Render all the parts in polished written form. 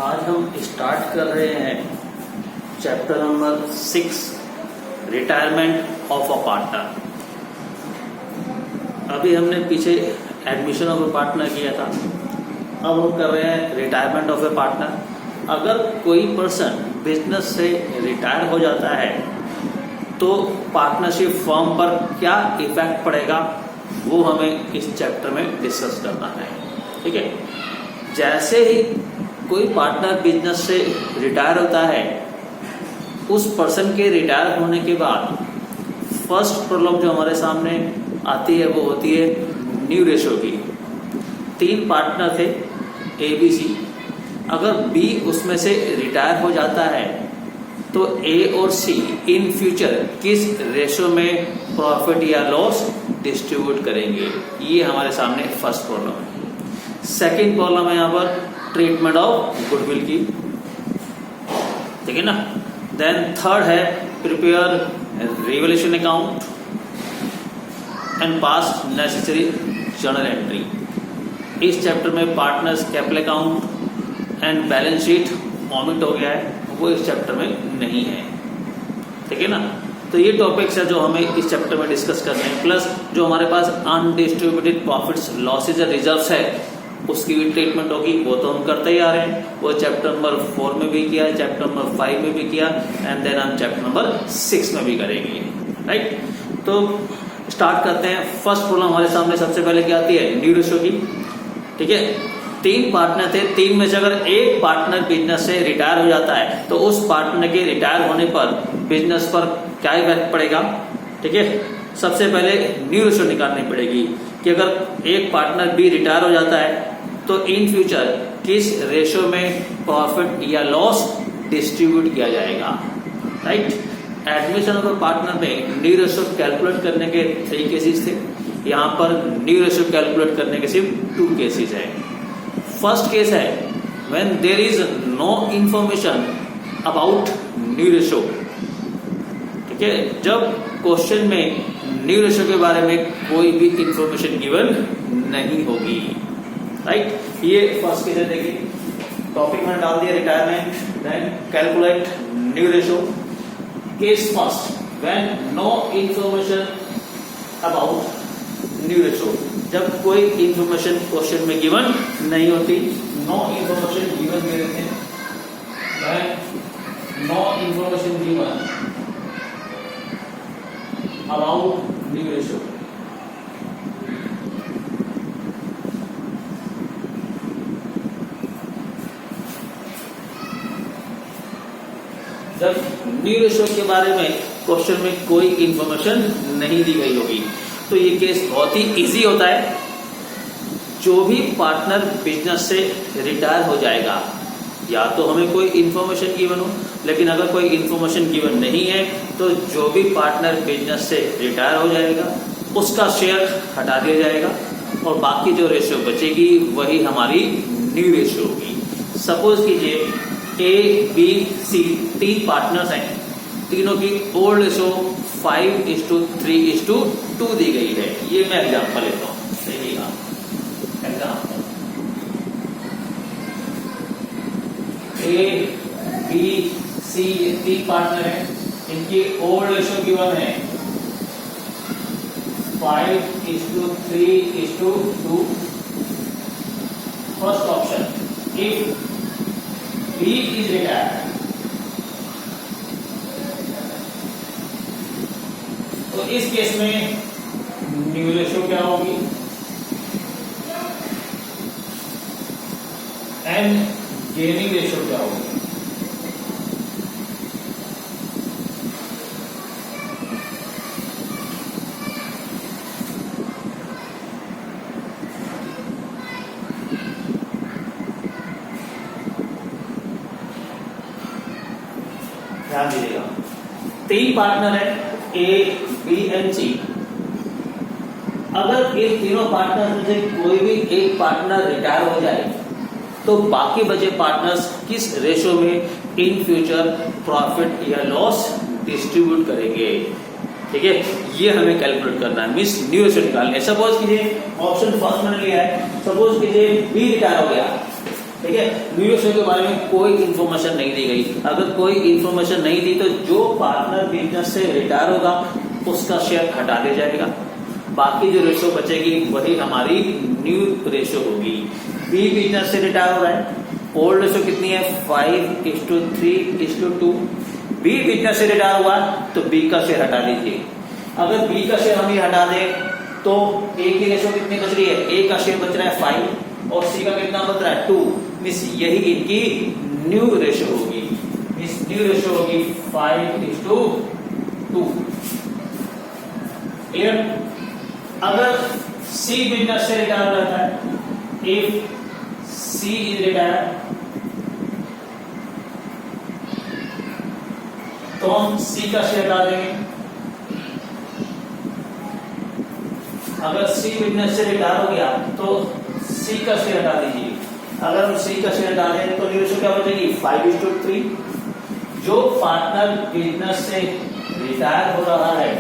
आज हम स्टार्ट कर रहे हैं chapter number 6 retirement of a partner. अभी हमने पीछे एडमिशन ऑफ अ पार्टनर किया था, अब हम कर रहे हैं रिटायरमेंट ऑफ ए पार्टनर। अगर कोई पर्सन बिजनेस से रिटायर हो जाता है तो पार्टनरशिप फर्म पर क्या इफेक्ट पड़ेगा वो हमें इस चैप्टर में डिस्कस करना है। ठीक है, जैसे ही कोई पार्टनर बिजनेस से रिटायर होता है, उस पर्सन के रिटायर होने के बाद फर्स्ट प्रॉब्लम जो हमारे सामने आती है वो होती है न्यू रेशो की। 3 पार्टनर थे ए बी सी, अगर बी उसमें से रिटायर हो जाता है तो ए और सी इन फ्यूचर किस रेशो में प्रॉफिट या लॉस डिस्ट्रीब्यूट करेंगे, ये हमारे सामने फर्स्ट प्रॉब्लम है। सेकेंड प्रॉब्लम है यहाँ पर ट्रीटमेंट ऑफ गुडविल की, ठीक है ना। देन थर्ड है prepare revolution account and pass necessary journal entry. इस चैप्टर में partners capital account and balance sheet omit हो गया है, वो इस चैप्टर में नहीं है, ठीक है ना। तो ये टॉपिक्स है जो हमें इस चैप्टर में डिस्कस करने हैं। प्लस जो हमारे पास अनडिस्ट्रीब्यूटेड प्रॉफिट्स लॉसेज और रिजर्व्स है उसकी भी ट्रीटमेंट होगी, वो तो हम करते ही आ रहे हैं। वो चैप्टर नंबर 4 में भी किया है, चैप्टर नंबर 5 में भी किया, एंड देन हम चैप्टर नंबर 6 में भी करेंगे। राइट, तो स्टार्ट करते हैं। फर्स्ट प्रॉब्लम हमारे सामने सबसे पहले क्या आती है, न्यू रेशो की। ठीक है, 3 पार्टनर थे, 3 में से अगर एक पार्टनर बिजनेस से रिटायर हो जाता है तो उस पार्टनर के रिटायर होने पर बिजनेस पर क्या इफेक्ट पड़ेगा। ठीक है, सबसे पहले न्यू रेशो निकालनी पड़ेगी कि अगर एक पार्टनर बी रिटायर हो जाता है तो इन फ्यूचर किस रेशो में प्रॉफिट या लॉस डिस्ट्रीब्यूट किया जाएगा। राइट, एडमिशन ऑफ पार्टनर में न्यू रेशो कैलकुलेट करने के 3 केसेस थे, यहाँ पर न्यू रेशो कैलकुलेट करने के सिर्फ 2 केसेस है। फर्स्ट केस है when there is no information about new ratio. ठीक है, जब क्वेश्चन में न्यू रेशो के बारे में कोई भी इंफॉर्मेशन गिवन नहीं होगी। राइट, ये फर्स्ट केस है। देखिए टॉपिक में डाल दिया retirement, then calculate new ratio. Case first when no information about new ratio, जब कोई इंफॉर्मेशन क्वेश्चन में गिवन नहीं होती, नो इंफॉर्मेशन गिवन दे देते हैं, no information given about new ratio. जब न्यू रेशो के बारे में क्वेश्चन में कोई इंफॉर्मेशन नहीं दी गई होगी तो ये केस बहुत ही इजी होता है। जो भी पार्टनर बिजनेस से रिटायर हो जाएगा, या तो हमें कोई इंफॉर्मेशन गिवन हो, लेकिन अगर कोई इंफॉर्मेशन गिवन नहीं है तो जो भी पार्टनर बिजनेस से रिटायर हो जाएगा उसका शेयर हटा दिया जाएगा और बाकी जो रेशियो बचेगी वही हमारी न्यू रेशियो होगी। सपोज कीजिए ए बी सी 3 पार्टनर्स हैं, तीनों की ओल्ड रेशियो 5:3:2 दी गई है। ये मैं एग्जांपल लेता हूँ, देखिएगा example. A B C 3 partner हैं, इनकी ओल्ड रेशियो गिवन है 5:3:2। First option, if B is retired, तो इस केस में न्यू रेशो क्या होगी, एंड गेनिंग रेशो क्या होगी। ध्यान दीजिएगा, 3 पार्टनर है ए बी एंड सी। अगर इन तीनों पार्टनर में से कोई भी एक पार्टनर रिटायर हो जाए तो बाकी बचे पार्टनर्स किस रेशो में इन फ्यूचर प्रॉफिट या लॉस डिस्ट्रीब्यूट करेंगे। ठीक है, ये हमें कैलकुलेट करना है, मीन्स न्यू रेशो निकालने। सपोज कीजिए ऑप्शन फर्स्ट मैंने लिया है, सपोज कीजिए बी रिटायर हो गया, ठीक है। न्यू रेशियो के बारे में कोई इंफॉर्मेशन नहीं दी गई। अगर कोई इंफॉर्मेशन नहीं दी तो जो पार्टनर बिजनेस से रिटायर होगा उसका शेयर हटा दिया जाएगा, बाकी जो रेशियो बचेगी वही हमारी न्यू रेशियो होगी। बी बिजनेस से रिटायर हो रहा है, ओल्ड रेशियो कितनी है 5:3:2। बी बिजनेस से रिटायर हुआ तो बी का शेयर हटा दीजिए। अगर बी का शेयर हम ये हटा दें तो ए की रेशियो कितनी बच रही है, ए का शेयर बच रहा है 5 और सी का कितना बच रहा है 2। मींस यही इनकी न्यू रेशियो होगी। मींस न्यू रेशियो होगी 5:2। क्लियर। अगर सी बिजनेस से रिटायर रहता है, इफ सी इज रिटायर तो हम सी का शेयर डाल देंगे। अगर सी बिजनेस से रिटायर हो गया तो सी का शेयर हटा दीजिए। अगर हम सी का शेयर डालें तो न्यू रेशियो क्या बचेगी 5:3। जो पार्टनर बिजनेस से रिटायर हो रहा है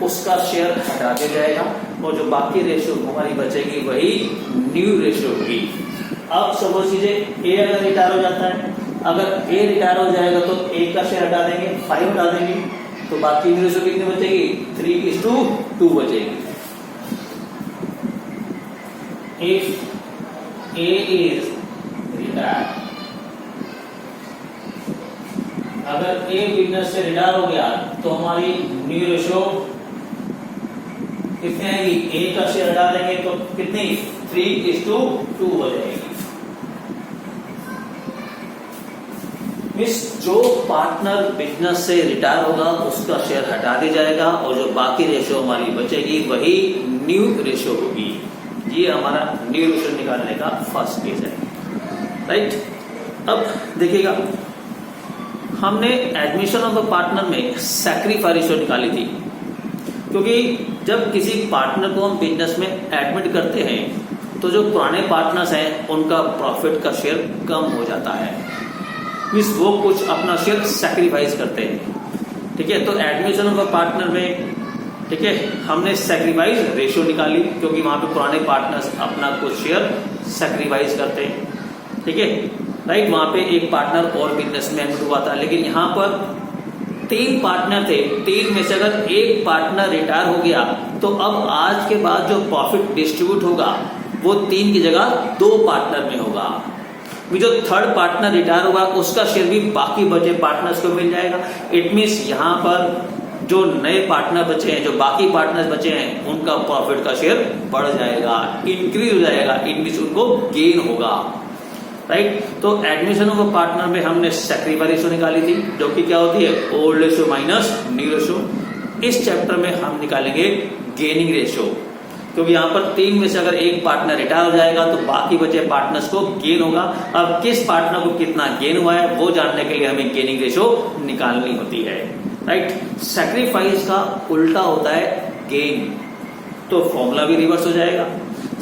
उसका शेयर हटा दिया जाएगा और जो बाकी रेशियो हमारी बचेगी वही न्यू रेशियो होगी। अब सपोज कीजिए ए अगर रिटायर हो जाता है, अगर ए रिटायर हो जाएगा तो ए का शेयर हटा देंगे 5 हटा देंगे तो बाकी न्यू रेशियो कितनी बचेगी 3:2 बचेगी। If A is retired, अगर A बिजनेस से रिटायर हो गया तो हमारी न्यू रेशियो कितनी आएगी, A का शेयर हटा देंगे तो कितनी 3:2 हो जाएगी। जो पार्टनर बिजनेस से रिटायर होगा उसका शेयर हटा दिया जाएगा और जो बाकी रेशियो हमारी बचेगी वही न्यू रेशियो होगी। ये हमारा न्यू रेशियो निकालने का फर्स्ट केस है, राइट। अब देखिएगा हमने एडमिशन ऑफ द पार्टनर में सैक्रिफाइस रेशियो निकाली थी, क्योंकि जब किसी पार्टनर को हम बिजनेस में एडमिट करते हैं तो जो पुराने पार्टनर्स हैं उनका प्रॉफिट का शेयर कम हो जाता है, मींस वो कुछ अपना शेयर सैक्रिफाइस करते हैं। ठीक है, तो एडमिशन ऑफ द पार्टनर में ठीक है हमने सैक्रिफाइस रेशियो निकाली क्योंकि वहां पे पुराने पार्टनर्स अपना कुछ शेयर सैक्रिफाइस करते हैं। ठीक है, राइट। वहां पे एक पार्टनर और बिजनेस में एडमिट हुआ था, लेकिन यहाँ पर 3 पार्टनर थे, 3 में से अगर एक पार्टनर रिटायर हो गया तो अब आज के बाद जो प्रॉफिट डिस्ट्रीब्यूट होगा वो 3 की जगह 2 पार्टनर में होगा। जो थर्ड पार्टनर रिटायर होगा उसका शेयर भी बाकी बचे पार्टनर्स को मिल जाएगा। इट मीन्स यहाँ पर जो नए पार्टनर बचे हैं, जो बाकी पार्टनर्स बचे हैं, उनका प्रॉफिट का शेयर बढ़ जाएगा, इंक्रीज हो जाएगा, इट मीन्स उनको गेन होगा, राइट। तो एडमिशन ऑफ अ पार्टनर में हमने सैक्रिफाइस रेशियो निकाली थी जो कि क्या होती है old ratio minus new ratio. इस चैप्टर में हम निकालेंगे गेनिंग रेशियो, क्योंकि यहाँ पर 3 में से अगर एक पार्टनर रिटायर हो जाएगा तो बाकी बचे पार्टनर्स को गेन होगा। अब किस पार्टनर को कितना गेन हुआ है वो जानने के लिए हमें गेनिंग रेशियो निकालनी होती है, राइट। सैक्रिफाइस का उल्टा होता है गेन, तो फॉर्मूला भी रिवर्स हो जाएगा।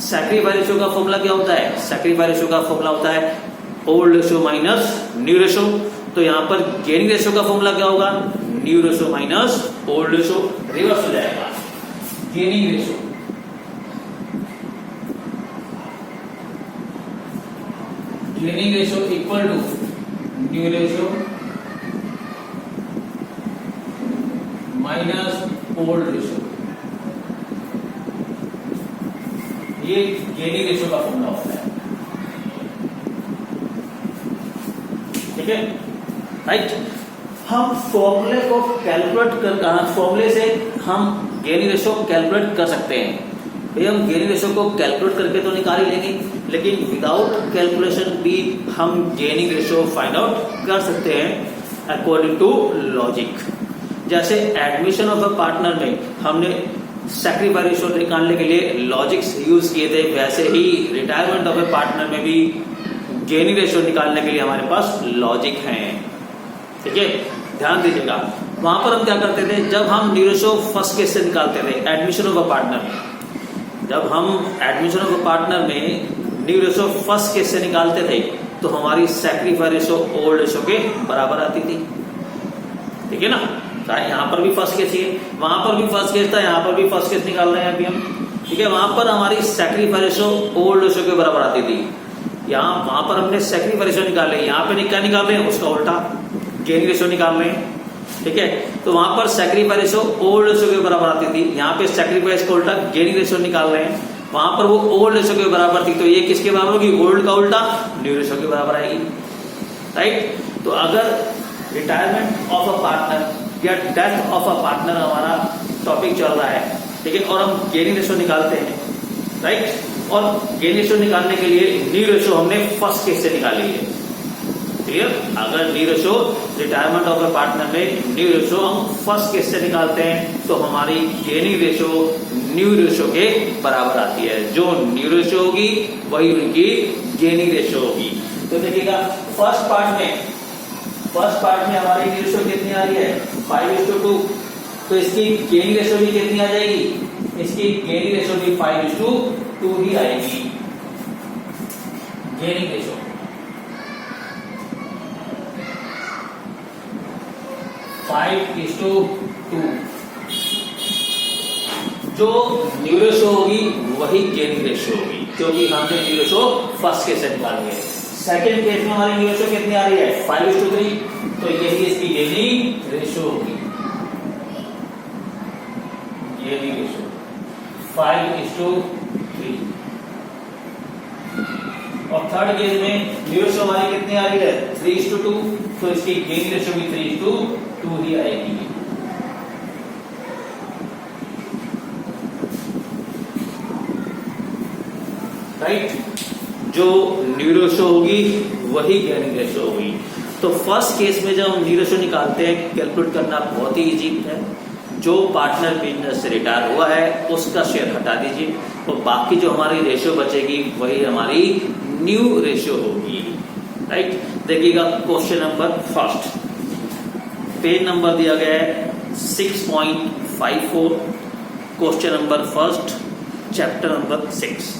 सैक्रिफाइस रेशियो का फॉर्मूला क्या होता है, सैक्रिफाइस रेशियो का फॉर्मूला होता है old ratio minus new ratio. तो यहाँ पर गेनिंग रेशियो का फॉर्मूला क्या होगा, new ratio minus old ratio, reverse हो जाएगा। Gaining ratio gaining ratio equal to new ratio minus old ratio, ये गेनिंग रेशियो का फॉर्मूला होता है। ठीक है, राइट। हम फॉर्मूले को कैलकुलेट कर फॉर्मूले से हम गेनिंग रेशियो कैलकुलेट कर सकते हैं। भैया हम गेनिंग रेशियो को कैलकुलेट करके तो निकाल ही लेंगे, लेकिन विदाउट कैलकुलेशन भी हम गेनिंग रेशियो फाइंड आउट कर सकते हैं अकॉर्डिंग टू लॉजिक। जैसे एडमिशन ऑफ अ पार्टनर में हमने सैक्रिफाइस रेशियो निकालने के लिए लॉजिक्स यूज किए थे, वैसे ही रिटायरमेंट ऑफ अ पार्टनर में भी गेनिंग रेशियो निकालने के लिए हमारे पास लॉजिक हैं। ठीक है, ध्यान दीजिएगा। वहां पर हम क्या करते थे, जब हम न्यू रेशियो फर्स्ट केस से निकालते थे एडमिशन ऑफ अ पार्टनर में, जब हम एडमिशन ऑफ अ पार्टनर में न्यू रेशियो फर्स्ट केस से निकालते थे तो हमारी सैक्रिफाइस रेशियो ओल्ड रेशियो के बराबर आती थी। ठीक है ना, यहाँ पर भी फर्स्ट केस है, वहां पर भी फर्स्ट केस था, यहाँ पर भी फर्स्ट केस निकाल रहे हैं अभी हम। ठीक है, वहां पर हमारी सैक्रिफाइस रेशियो ओल्ड रेशियो के बराबर आती थी, यहाँ वहां पर हमने सेक्रीफाइस रेशियो निकाले, यहाँ पे क्या निकाल रहे हैं, उसका उल्टा गेनिंग रेशियो निकाल रहे हैं। ठीक है, तो वहां पर सेक्रीफाइस रेशियो ओल्ड रेशियो के बराबर आती थी, यहाँ पे सेक्रीफाइस का उल्टा गेनिंग रेशियो निकाल रहे हैं। वहां पर वो ओल्ड रेशियो के बराबर थी, तो ये किसके बराबर होगी, ओल्ड का उल्टा न्यू रेशियो के बराबर आएगी। राइट, तो अगर रिटायरमेंट ऑफ अ पार्टनर या डेथ ऑफ अ पार्टनर हमारा टॉपिक चल रहा है, ठीक है, और हम गेनिंग रेशियो निकालते हैं, राइट, और गेनिंग रेशियो निकालने के लिए न्यू रेशियो हमने फर्स्ट केस से निकाली है। क्लियर, अगर new ratio retirement of a partner में न्यू रेशियो हम फर्स्ट केस से निकालते हैं तो हमारी गेनिंग रेशियो न्यू रेशियो के बराबर आती है। जो न्यू रेशियो होगी वही उनकी गेनिंग रेशियो होगी। तो देखिएगा फर्स्ट पार्ट में हमारी न्यू रेशियो कितनी आ रही है, 5:2, तो इसकी गेनिंग रेशियो भी कितनी आ जाएगी, इसकी गेनिंग रेशियो भी 5:2 ही आएगी। गेनिंग रेशियो 5:2, जो न्यू रेशियो होगी वही गेनिंग रेशियो होगी, क्योंकि हमने न्यू रेशियो फर्स्ट केस से निकाली है। सेकेंड केस में हमारी न्यू रेशियो कितनी आ रही है, 5:3, तो यही इसकी गेनिंग रेशियो होगी। गेनिंग रेशियो 5:3, और थर्ड केस में न्यू रेशियो हमारी कितनी आ रही है, 3:2, तो इसकी गेनिंग रेशियो भी 3:2 ही आएगी। राइट, जो न्यू रेशियो होगी वही गेनिंग रेशियो होगी। तो फर्स्ट केस में जब हम न्यू रेशियो निकालते हैं, कैलकुलेट करना बहुत ही इजी है। जो पार्टनर बिजनेस से रिटायर हुआ है उसका शेयर हटा दीजिए, तो बाकी जो हमारी रेशियो बचेगी वही हमारी न्यू रेशियो होगी। राइट, देखिएगा question number first, page number दिया गया है 6.54, question number first, chapter number 6।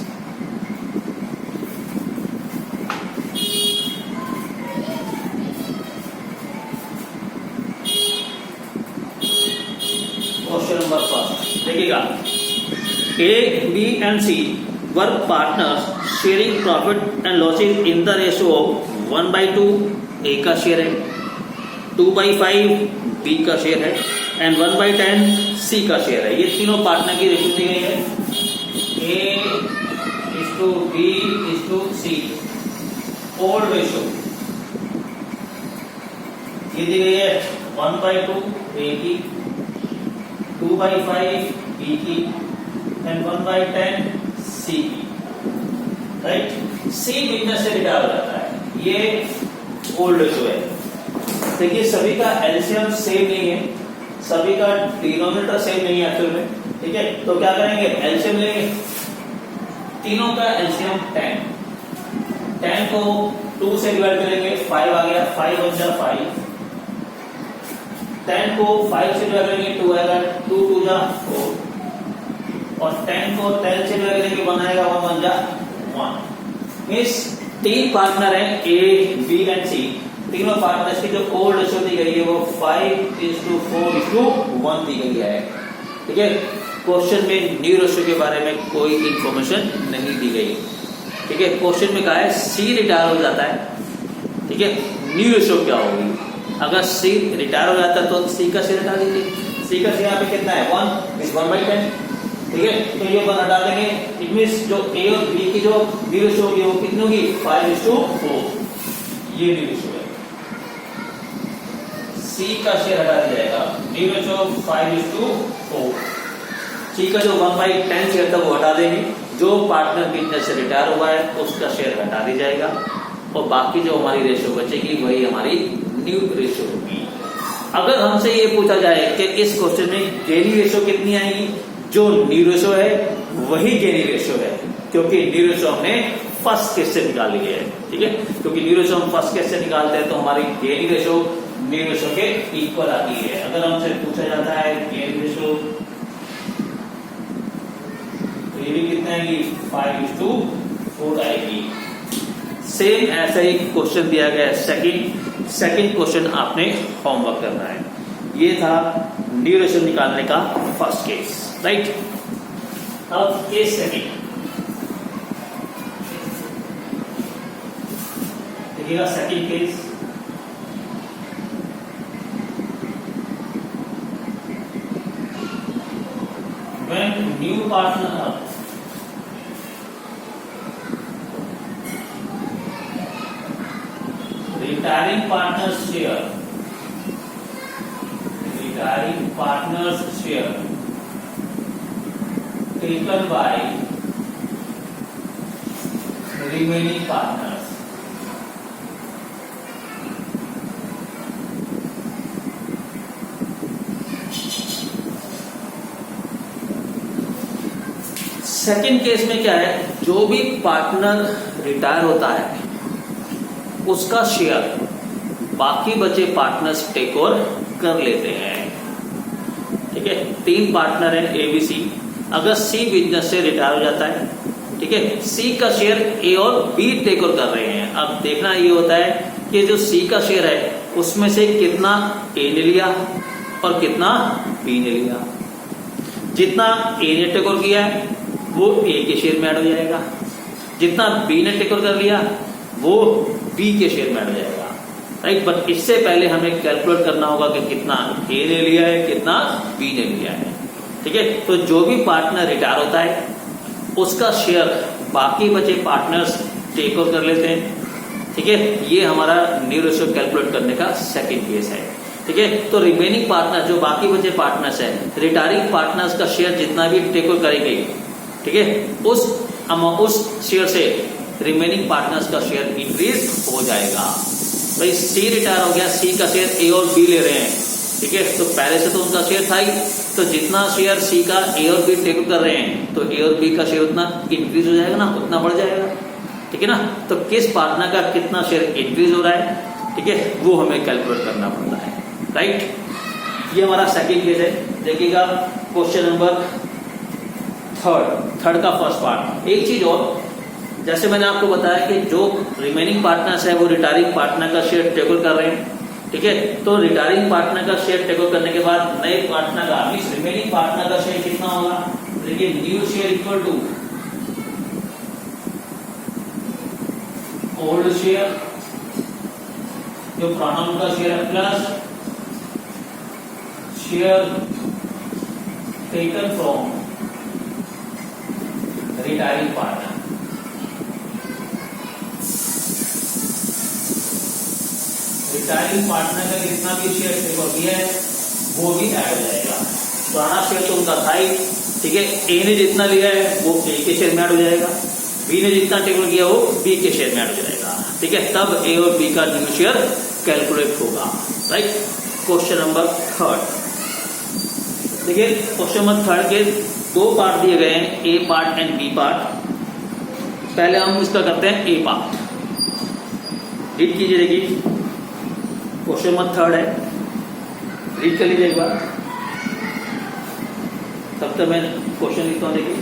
Question number first देखिएगा, A, B and C were partners sharing profit and losses in the ratio 1/2, A का शेयर है, 2/5 B का share है, and 1/10 सी का share है। ये तीनों पार्टनर की रेशियो दी गई है, A:B:C, ओल्ड रेशियो ये दी गई है 1/2 ए की, 2/5 बी की, एंड 1/10 सी की। राइट, सी बिजनेस से रिटायर हो जाता है, ये ओल्ड रेशियो है। देखिए सभी का एलसीएम सेम नहीं है, सभी का डिनोमिनेटर सेम नहीं है एक्चुअल में। ठीक है, तो क्या करेंगे, एलसीएम लेंगे, तीनों का एलसीएम 10 को 2 से डिवाइड करेंगे, 5 आ गया, 5 × 5, 10 को 5 से डिवाइड करेंगे 2 आएगा, 2 × 2 = 4, और 10 को 10 से डिवाइड करेंगे 1 आएगा, 1 × 1। मींस तीन पार्टनर हैं ए, बी एंड सी, तीनों पार्टनर्स की जो ओल्ड रेशियो दी गई है वो 5:4:1 दी गई है। ठीक है, क्वेश्चन में न्यू रेशियो के बारे में कोई इंफॉर्मेशन नहीं दी गई। ठीक है, क्वेश्चन में कहा है सी रिटायर हो जाता है। ठीक है, न्यू रेशियो क्या होगी, अगर सी रिटायर हो जाता है तो सी का शेयर हटा दीजिए, सी का शेयर यहाँ पे कितना है 1, इस 1/10। ठीक है, तो ये 1 हटा देंगे, इट मींस जो ए और बी की जो न्यू रेशियो होगी वो कितनी होगी 5:4, ये न्यू रेशियो है। सी का शेयर हटा दिया जाएगा, न्यू रेशियो 5:4, सी का जो 1/10 शेयर था वो हटा देंगे, जो पार्टनर बिजनेस से रिटायर हुआ है उसका शेयर हटा दिया जाएगा, और बाकी जो हमारी रेशियो बचेगी वही हमारी न्यू रेशियो होगी। अगर हमसे ये पूछा जाए कि इस क्वेश्चन में गेनिंग रेशियो कितनी आएगी, जो न्यू रेशियो है वही गेनिंग रेशियो है, क्योंकि न्यू रेशियो हमने फर्स्ट केस से निकाली है। ठीक है, क्योंकि न्यू रेशियो हम फर्स्ट केस से निकालते हैं तो हमारी गेनिंग रेशियो न्यू रेशियो के इक्वल आती है। अगर हमसे पूछा जाता है गेनिंग रेशियो, तो ये भी कितना आएगी 5:4 आएगी। सेम ऐसा ही क्वेश्चन दिया गया है, सेकंड क्वेश्चन आपने होमवर्क करना है। ये था न्यू रेशियो निकालने का फर्स्ट केस। राइट, अब केस सेकंड, देखिएगा second case, when new partner retiring partners share taken by remaining partners. Second case में क्या है, जो भी पार्टनर रिटायर होता है उसका शेयर बाकी बचे पार्टनर्स टेक ओवर कर लेते हैं। ठीक है, 3 पार्टनर है ए बी सी। अगर सी बिजनेस से रिटायर हो जाता है, ठीक है, सी का शेयर ए और बी टेक ओवर कर रहे हैं। अब देखना ये होता है कि जो सी का शेयर है उसमें से कितना ए ने लिया और कितना बी ने लिया। जितना ए ने टेक ओवर किया है वो ए के शेयर में ऐड हो जाएगा, जितना बी ने टेक ओवर कर लिया वो बी के शेयर में ऐड हो जाएगा। राइट, बट इससे पहले हमें कैलकुलेट करना होगा कि कितना ए ने लिया है, कितना बी ने लिया है। ठीक है, तो जो भी पार्टनर रिटायर होता है उसका शेयर बाकी बचे पार्टनर्स टेक ओवर कर लेते हैं। ठीक है, ये हमारा न्यू रेशियो कैलकुलेट करने का सेकंड केस है। ठीक है, तो रिमेनिंग पार्टनर जो बाकी बचे पार्टनर्स है, रिटायरिंग पार्टनर्स का शेयर जितना भी टेक ओवर करेंगे, ठीक है, उस शेयर से रिमेनिंग पार्टनर्स का शेयर इंक्रीज हो जाएगा। भाई सी रिटायर हो गया, सी का शेयर ए और बी ले रहे हैं। ठीक है, तो पहले से तो उनका शेयर था ही, तो जितना शेयर सी का ए और बी टेक कर रहे हैं तो ए और बी का शेयर उतना इंक्रीज हो जाएगा ना, उतना बढ़ जाएगा। ठीक है ना, तो किस पार्टनर का कितना शेयर इंक्रीज हो रहा है, ठीक है, वो हमें कैलकुलेट करना पड़ता है। राइट, ये हमारा सेकेंड केस है। देखिएगा क्वेश्चन नंबर थर्ड का फर्स्ट पार्ट। एक चीज और, जैसे मैंने आपको बताया कि जो रिमेनिंग पार्टनर्स है वो रिटायरिंग पार्टनर का शेयर टेक ओवर कर रहे हैं। ठीक है, तो रिटायरिंग पार्टनर का शेयर टेक ओवर करने के बाद नए पार्टनर का मींस रिमेनिंग पार्टनर का शेयर कितना होगा। देखिए new share equal to old share, जो पुराना उनका शेयर है, plus share taken from retiring partner. Retiring partner का जितना भी शेयर टेक ओवर किया है वो भी ऐड हो जाएगा। पुराना शेयर तो उनका था ही, ठीक है, ए ने जितना लिया है वो ए के शेयर में ऐड हो जाएगा, बी ने जितना टेक ओवर किया वो बी के शेयर में ऐड हो जाएगा। ठीक है, तब ए और बी का न्यू शेयर कैलकुलेट होगा। Right, question number third. देखिए क्वेश्चन नंबर थर्ड के 2 पार्ट दिए गए हैं, ए पार्ट एंड बी पार्ट। पहले हम इसका करते हैं ए पार्ट। रीड कीजिए, देखिए क्वेश्चन नंबर थर्ड है, रीड कर लीजिए एक बार, तब तक मैं क्वेश्चन लिखता हूं। देखिए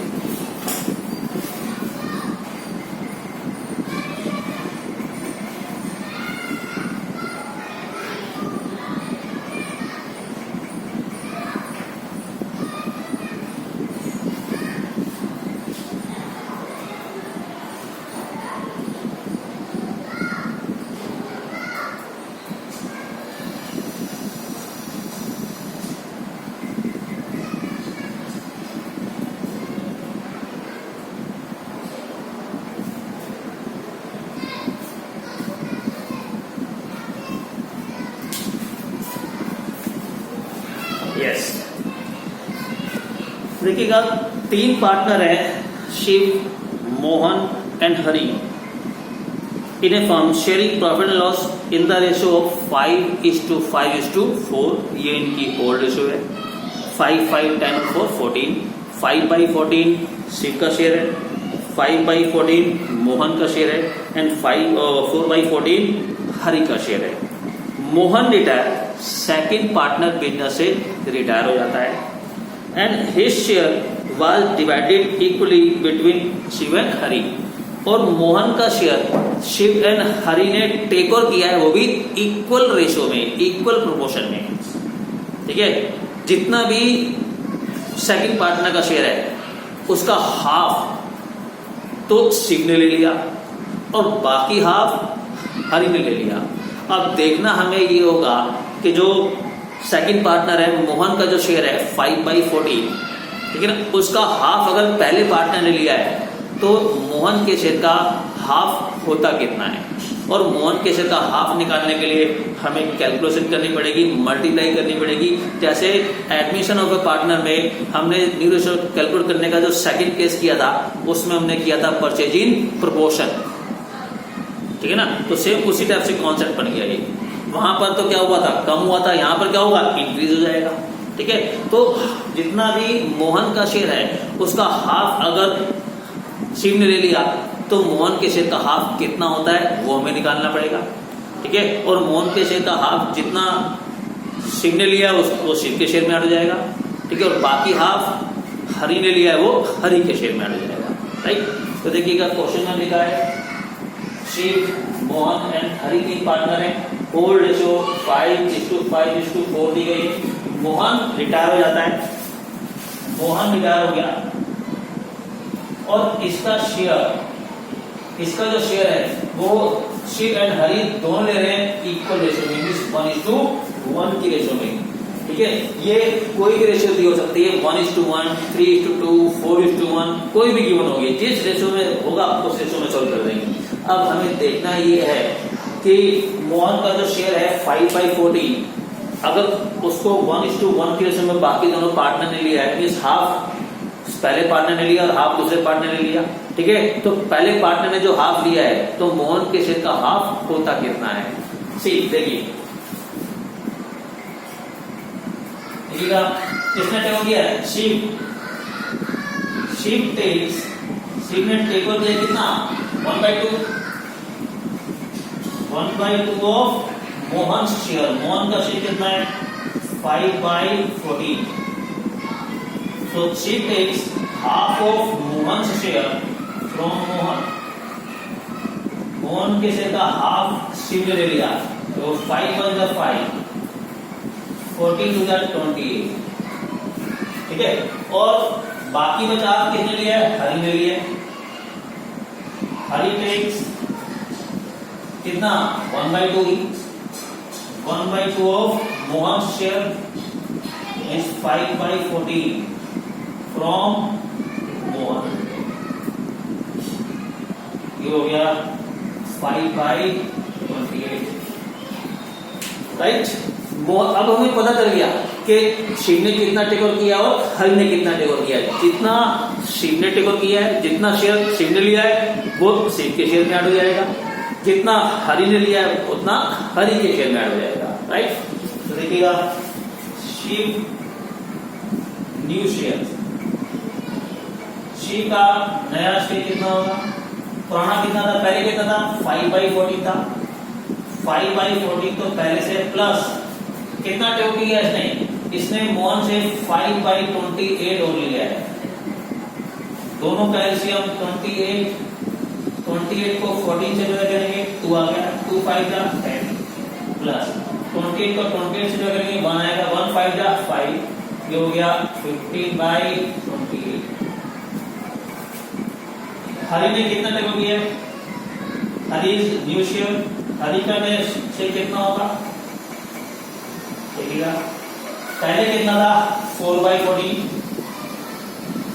देखिएगा 3 पार्टनर हैं, Shiv, Mohan and Hari, in a firm sharing profit and loss in the ratio of 5:5:4। ये इनकी ओल्ड रेशियो है। 5, 5, 10 और 4, 14। 5/14 शिव का शेयर है, 5/14 मोहन का शेयर है एंड 4/14 हरी का शेयर है। Mohan retire, second partner business से रिटायर हो जाता है and his share was divided equally between Shiv and Hari. और मोहन का शेयर शिव एंड हरी ने टेक ओवर किया है, वो भी इक्वल रेशियो में, इक्वल प्रोपोर्शन में। ठीक है, जितना भी सेकंड पार्टनर का शेयर है उसका हाफ तो शिव ने ले लिया और बाकी हाफ हरी ने ले लिया। अब देखना हमें ये होगा कि जो सेकंड पार्टनर है मोहन का जो शेयर है 5/40, ठीक है ना, उसका हाफ अगर पहले पार्टनर ने लिया है तो मोहन के शेयर का हाफ होता कितना है। और मोहन के शेयर का हाफ निकालने के लिए हमें कैलकुलेशन करनी पड़ेगी, मल्टीप्लाई करनी पड़ेगी। जैसे एडमिशन ऑफ ए पार्टनर में हमने न्यू रेशियो कैलकुलेट करने का जो सेकंड केस किया था उसमें हमने किया था परचेज इन प्रोपोर्शन, ठीक है ना। तो सेम उसी टाइप से कॉन्सेप्ट बन गया ये। वहां पर तो क्या हुआ था, कम हुआ था, यहाँ पर क्या होगा, इंक्रीज हो जाएगा, ठीक है। तो जितना भी मोहन का शेयर है उसका हाफ अगर शिव ने ले लिया तो मोहन के शेयर का हाफ कितना होता है वो हमें निकालना पड़ेगा, ठीक है। और मोहन के शेयर का हाफ जितना शिव ने लिया है वो शिव के शेयर में ऐड हो जाएगा, ठीक है। और बाकी हाफ हरि ने लिया है वो हरि के शेयर में ऐड हो जाएगा, राइट। तो देखिएगा क्वेश्चन में लिखा है शिव, मोहन एंड हरि तीन पार्टनर है, होल्ड रेशियो 5:5:4 दी गई है। मोहन रिटायर हो जाता है, मोहन रिटायर हो गया और इसका जो शेयर है वो शिव एंड हरि दोनों ले रहे हैं इक्वल रेशियो में, 1:1 की रेशियो में, ठीक है। ये कोई भी रेशियो दी हो सकती है, 1:1, 3:2, 4:1, कोई भी गिवन होगी, जिस रेशियो में होगा उस रेशियो में सॉल्व कर देंगे। अब हमें देखना ये है कि मोहन का जो शेयर है 5/40, अगर उसको 1:1 की रेशियो में बाकी दोनों पार्टनर ने लिया है, मींस हाफ पहले पार्टनर ने लिया और हाफ दूसरे पार्टनर ने लिया, ठीक है। तो पहले पार्टनर ने जो हाफ लिया है तो मोहन के शेयर का हाफ होता कितना है। सी देखिए, किसने टेक किया है, शिव ने टेक ओवर किया कितना, 1/2 ऑफ मोहन शेयर। मोहन का शेयर कितना है 5/40। So she takes half of Mohan's share from Mohan. Mohan के शेयर का हाफ शिव ने ले लिया, तो 5/5, 14/28, ठीक है। और बाकी बचा किसने लिया है, हरि ने लिया है। हरि टेक्स कितना 1/2 of Mohan share is 5/40 from Mohan. ये हो गया 5/28, राइट। अब हमें पता चल गया कि शिव ने कितना टेक ओवर किया और हरि ने कितना टेक ओवर किया है। जितना शिव ने टेक ओवर किया है, जितना शेयर शिव ने लिया है वो शिव के शेयर में ऐड हो जाएगा, जितना हरि ने लिया है उतना हरि के शेयर में ऐड हो जाएगा, राइट। तो देखिएगा शिव न्यू शेयर, शिव का नया शेयर कितना होगा, पुराना कितना था, पहले कितना था 5/40 था, 5/40 तो पहले से प्लस कितना टेक किया इसने मोहन से 5/28 और लिया है। दोनों का एलसीएम 28 को 14 से डिवाइड करेंगे 2 आ गया, 2 5 जा 10 प्लस 28 को 28 से डिवाइड करेंगे 1 आएगा, 1 5 जा 5, ये हो गया 15/28। हरि ने कितना टेक किया है, हरि न्यू शेयर, हरि का नया शेयर कितना होगा देखिएगा, पहले कितना था 4/40,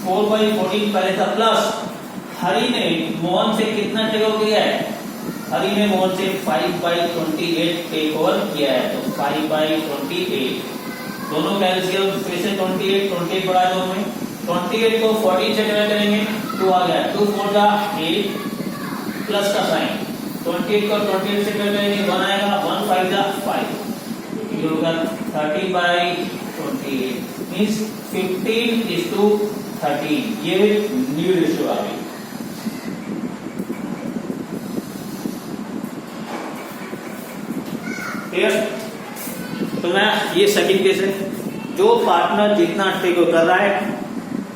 4/40 पहले था, प्लस हरि ने मोहन से कितना टेक ओवर किया है, हरि ने मोहन से 5/28 टेक ओवर किया है, तो 5/28 दोनों का एलसीएम फिर से 28 बढ़ा दो में, 28 को 14 से डिवाइड करेंगे 2 आ गया, 2 4 जा 8 प्लस का साइन, 28 को 28 से डिवाइड करेंगे 1 आएगा, 1 5 जा 5, ये होगा 30/28 मींस 15:13, ये न्यू रेशियो आ गई। क्लियर। तो मैं ये सेकंड केस है, जो पार्टनर जितना टेक ओवर कर रहा है,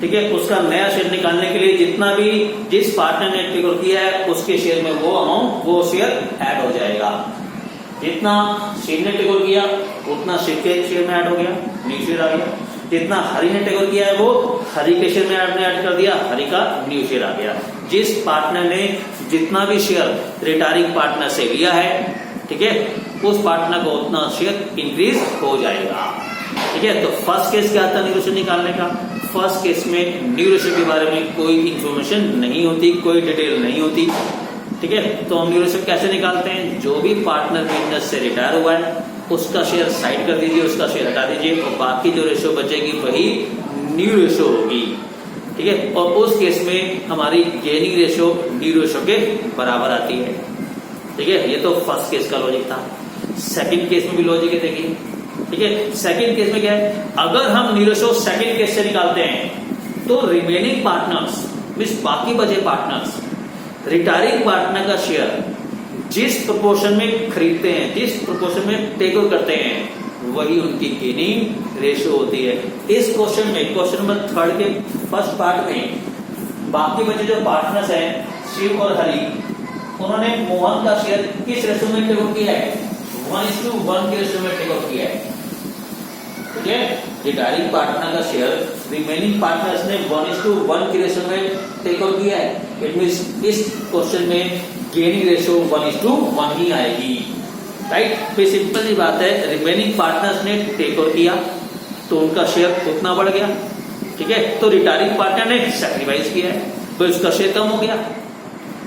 ठीक है, उसका नया शेयर निकालने के लिए जितना भी जिस पार्टनर ने टेक ओवर किया है उसके शेयर में वो अमाउंट वो शेयर ऐड हो जाएगा। जितना शिव ने टेक ओवर किया उतना शिव के शेयर में ऐड हो गया, न्यू शेयर आ गया। जितना हरि ने टेक ओवर किया है वो हरि के शेयर में आपने ऐड कर दिया, हरि का न्यू शेयर आ गया। जिस पार्टनर ने जितना भी शेयर रिटायरिंग पार्टनर से लिया है, ठीक है, उस पार्टनर को उतना शेयर इंक्रीज हो जाएगा। ठीक है, तो फर्स्ट केस क्या था न्यू रेशियो निकालने का? फर्स्ट केस में न्यू रेशियो के बारे में कोई इंफॉर्मेशन नहीं होती, कोई डिटेल नहीं होती। ठीक है, तो हम न्यू रेशियो कैसे निकालते हैं? जो भी पार्टनर बिजनेस से रिटायर हुआ है उसका शेयर साइड कर दीजिए, उसका शेयर हटा दीजिए और बाकी जो रेशियो बचेगी वही न्यू रेशियो होगी। ठीक है, और उस केस में हमारी गेनिंग रेशियो न्यू रेशियो के बराबर आती है। ठीक है, ये तो फर्स्ट केस का लॉजिक था। सेकंड केस में भी लॉजिक है, देखिए। ठीक है, सेकंड केस में क्या है? अगर हम न्यू रेशियो सेकंड केस से निकालते हैं तो रिमेनिंग पार्टनर्स मींस बाकी बचे पार्टनर्स रिटायरिंग पार्टनर का शेयर जिस प्रोपोर्शन में खरीदते हैं, जिस प्रोपोर्शन में टेक ओवर करते हैं, वही उनकी गेनिंग रेशियो होती है। इस क्वेश्चन में, क्वेश्चन नंबर 3 के फर्स्ट पार्ट में बाकी बचे जो पार्टनर्स हैं शिव और हरि, उन्होंने मोहन का शेयर किस रेशियो में टेक ओवर किया है? 1:1 के रेशियो में टेक ओवर किया है। ठीक है, रिटायरिंग पार्टनर का शेयर रिमेनिंग पार्टनर्स ने 1:1 के रेशियो में टेक ओवर किया है। इट मींस इस क्वेश्चन में गेनिंग रेशियो 1:1 ही आएगी। राइट, फिर सिंपल सी बात है, रिमेनिंग पार्टनर्स ने टेक ओवर किया तो उनका शेयर उतना बढ़ गया। ठीक है, तो रिटायरिंग पार्टनर ने सैक्रिफाइस किया है तो उसका शेयर कम हो गया।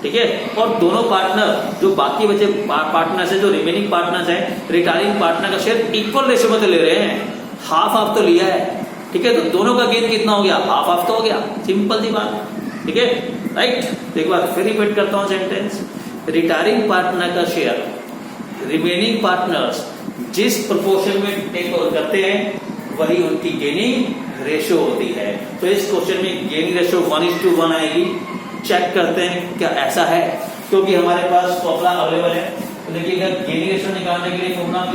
ठीक है, और दोनों पार्टनर जो बाकी बचे पार्टनर्स है, जो रिमेनिंग पार्टनर्स है, रिटायरिंग पार्टनर का शेयर इक्वल रेशियो में तो ले रहे हैं, हाफ हाफ तो लिया है। ठीक है, तो दोनों का गेन कितना हो गया? हाफ हाफ तो हो गया। सिंपल सी बात। ठीक है, राइट। तो एक बार फिर रिपीट करता हूं सेंटेंस। रिटायरिंग पार्टनर का शेयर रिमेनिंग पार्टनर्स जिस प्रोपोर्शन में टेक ओवर करते हैं वही उनकी गेनिंग रेशियो होती है। तो इस क्वेश्चन में गेनिंग रेशियो 1:1 आएगी। चेक करते हैं क्या ऐसा है, क्योंकि हमारे पास फॉर्मूला अवेलेबल है। तो देखिएगा, गेनिंग रेशियो निकालने के लिए फॉर्मूला